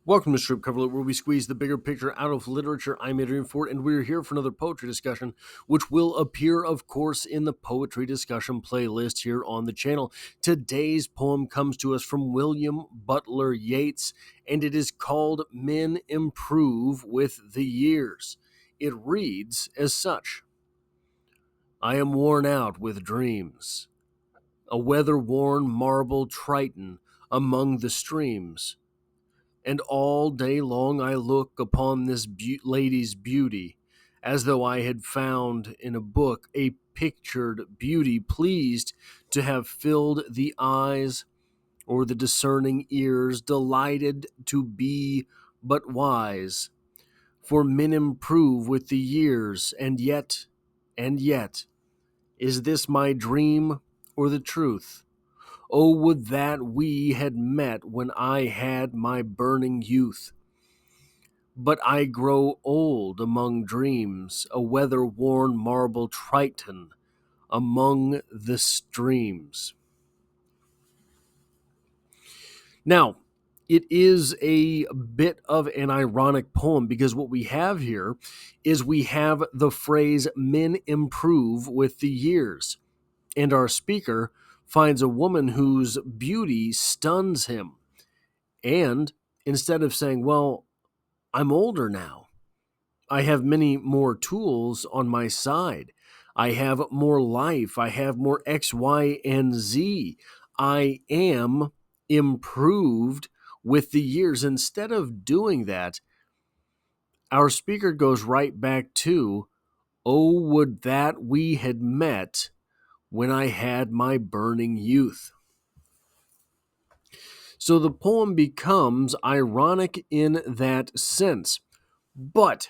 Welcome to Strip Cover Lit, where we squeeze the bigger picture out of literature. I'm Adrian Ford, and we're here for another poetry discussion, which will appear, of course, in the poetry discussion playlist here on the channel. Today's poem comes to us from William Butler Yeats, and it is called Men Improve with the Years. It reads as such: I am worn out with dreams, a weather-worn marble triton among the streams. And all day long I look upon this lady's beauty, as though I had found in a book a pictured beauty, pleased to have filled the eyes or the discerning ears, delighted to be but wise. For men improve with the years, and yet, is this my dream or the truth? Oh, would that we had met when I had my burning youth. But I grow old among dreams, a weather-worn marble triton among the streams. Now, it is a bit of an ironic poem because what we have here is we have the phrase men improve with the years, and our speaker finds a woman whose beauty stuns him. And instead of saying, well, I'm older now, I have many more tools on my side, I have more life, I have more X, Y, and Z, I am improved with the years. Instead of doing that, our speaker goes right back to, oh, would that we had met when I had my burning youth. So the poem becomes ironic in that sense, but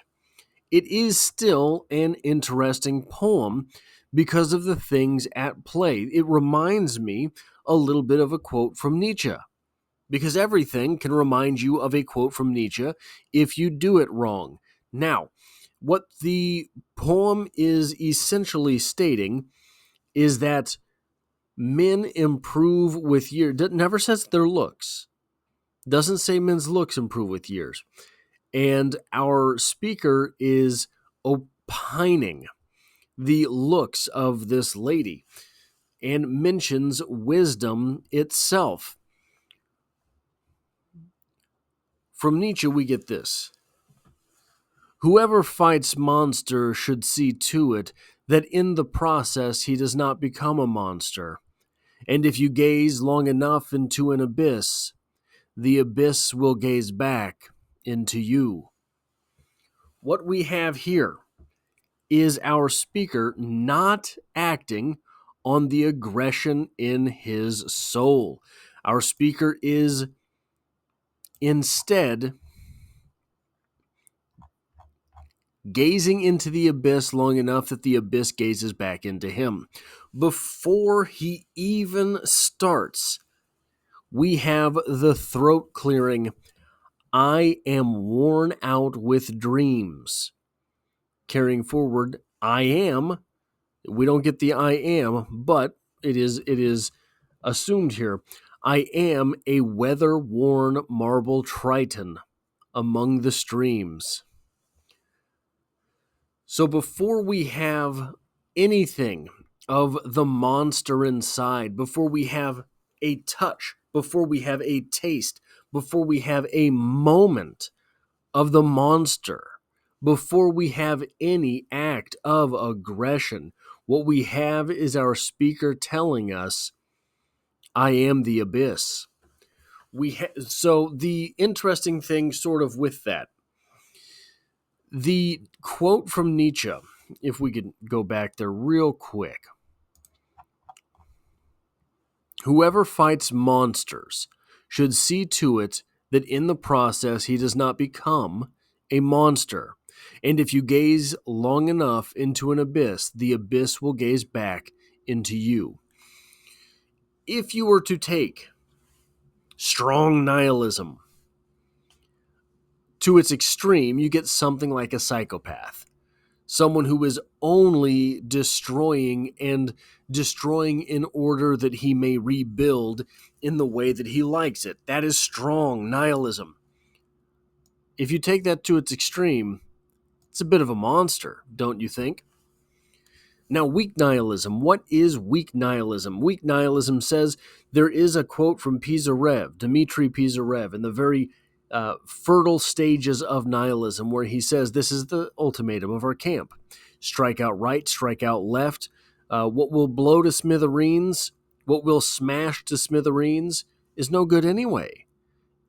it is still an interesting poem because of the things at play. It reminds me a little bit of a quote from Nietzsche, because everything can remind you of a quote from Nietzsche if you do it wrong. Now, what the poem is essentially stating is that men improve with years. It never says their looks. Doesn't say men's looks improve with years. And our speaker is opining the looks of this lady and mentions wisdom itself. From Nietzsche, we get this: whoever fights monster should see to it that in the process he does not become a monster. And if you gaze long enough into an abyss, the abyss will gaze back into you. What we have here is our speaker not acting on the aggression in his soul. Our speaker is instead gazing into the abyss long enough that the abyss gazes back into him. Before he even starts, we have the throat clearing, I am worn out with dreams. Carrying forward, I am. We don't get the I am, but it is assumed here. I am a weather-worn marble triton among the streams. So before we have anything of the monster inside, before we have a touch, before we have a taste, before we have a moment of the monster, before we have any act of aggression, what we have is our speaker telling us, I am the abyss. So the interesting thing sort of with that, the quote from Nietzsche, if we could go back there real quick. Whoever fights monsters should see to it that in the process he does not become a monster. And if you gaze long enough into an abyss, the abyss will gaze back into you. If you were to take strong nihilism to its extreme, you get something like a psychopath. Someone who is only destroying and destroying in order that he may rebuild in the way that he likes it. That is strong nihilism. if you take that to its extreme, it's a bit of a monster, don't you think? Now, weak nihilism. What is weak nihilism? Weak nihilism says there is a quote from Dmitry Pisarev, in the very fertile stages of nihilism, where he says this is the ultimatum of our camp. Strike out right, strike out left. What will blow to smithereens, what will smash to smithereens, is no good anyway.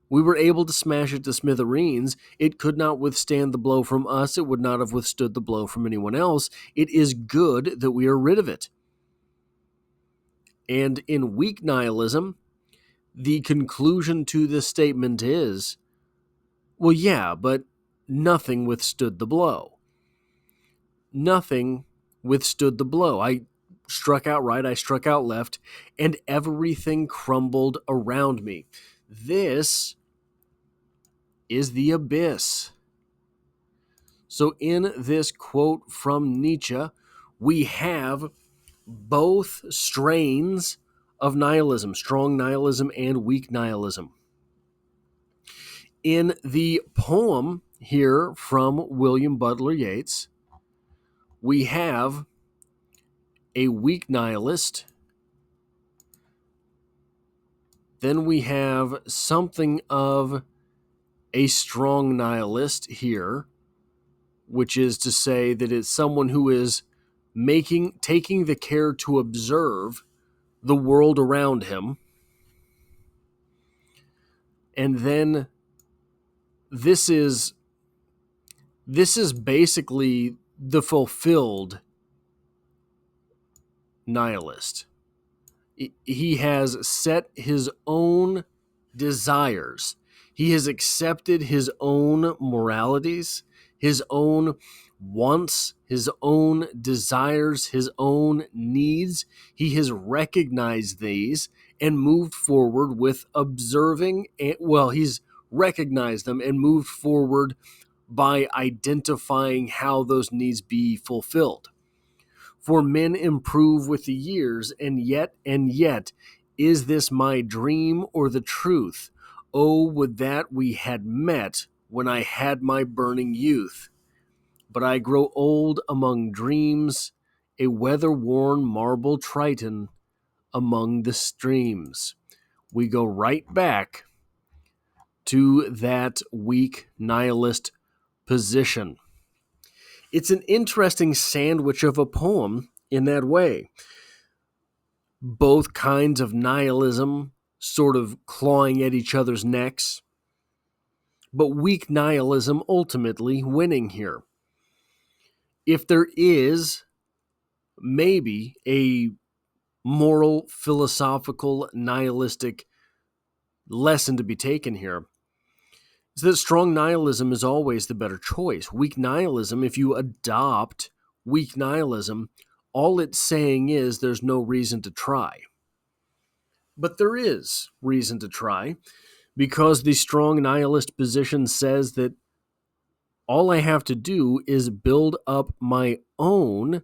We were able to smash it to smithereens. It could not withstand the blow from us. It would not have withstood the blow from anyone else. It is good that we are rid of it. And in weak nihilism, the conclusion to this statement is, well, yeah, but nothing withstood the blow. Nothing withstood the blow. I struck out right, I struck out left, and everything crumbled around me. This is the abyss. So in this quote from Nietzsche, we have both strains of nihilism, strong nihilism and weak nihilism. In the poem here from William Butler Yeats, we have a weak nihilist. Then we have something of a strong nihilist here, which is to say that it's someone who is taking the care to observe the world around him. And then this is basically the fulfilled nihilist. He has set his own desires. He has accepted his own moralities, his own wants, his own desires, his own needs. He has recognized these and moved forward with observing. He's recognized them and moved forward by identifying how those needs be fulfilled. For men improve with the years, and yet, is this my dream or the truth? Oh, would that we had met when I had my burning youth. But I grow old among dreams, a weather-worn marble Triton among the streams. We go right back to that weak nihilist position. It's an interesting sandwich of a poem in that way. Both kinds of nihilism sort of clawing at each other's necks, but weak nihilism ultimately winning here. If there is maybe a moral, philosophical, nihilistic lesson to be taken here, is that strong nihilism is always the better choice. Weak nihilism, if you adopt weak nihilism, all it's saying is there's no reason to try. But there is reason to try, because the strong nihilist position says that all I have to do is build up my own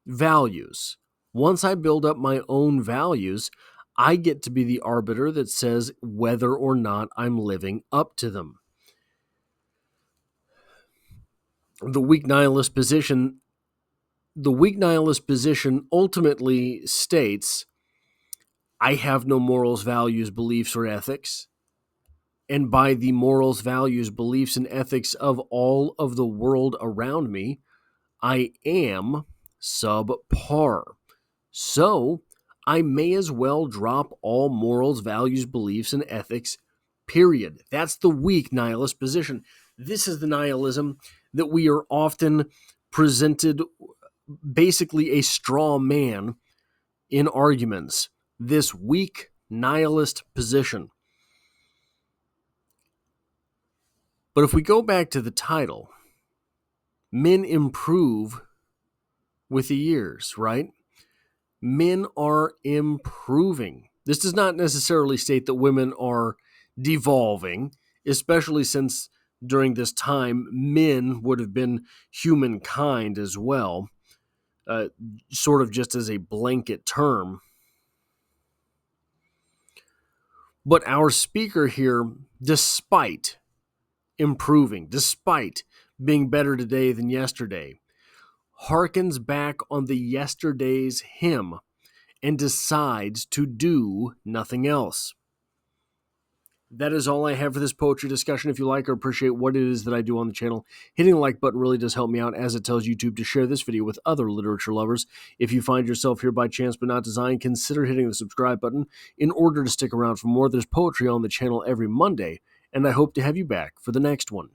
values. Once I build up my own values, I get to be the arbiter that says whether or not I'm living up to them. The weak nihilist position ultimately states, I have no morals, values, beliefs, or ethics. And by the morals, values, beliefs, and ethics of all of the world around me, I am subpar. So I may as well drop all morals, values, beliefs, and ethics, period. That's the weak nihilist position. This is the nihilism that we are often presented, basically a straw man in arguments. This weak nihilist position. But if we go back to the title, men improve with the years, right? Men are improving. This does not necessarily state that women are devolving, especially since during this time, men would have been humankind as well, sort of just as a blanket term. But our speaker here despite improving, despite being better today than yesterday, harkens back on the yesterday's him and decides to do nothing else. That is all I have for this poetry discussion. If you like or appreciate what it is that I do on the channel, hitting the like button really does help me out, as it tells YouTube to share this video with other literature lovers. If you find yourself here by chance but not design, consider hitting the subscribe button in order to stick around for more. There's poetry on the channel every Monday, and I hope to have you back for the next one.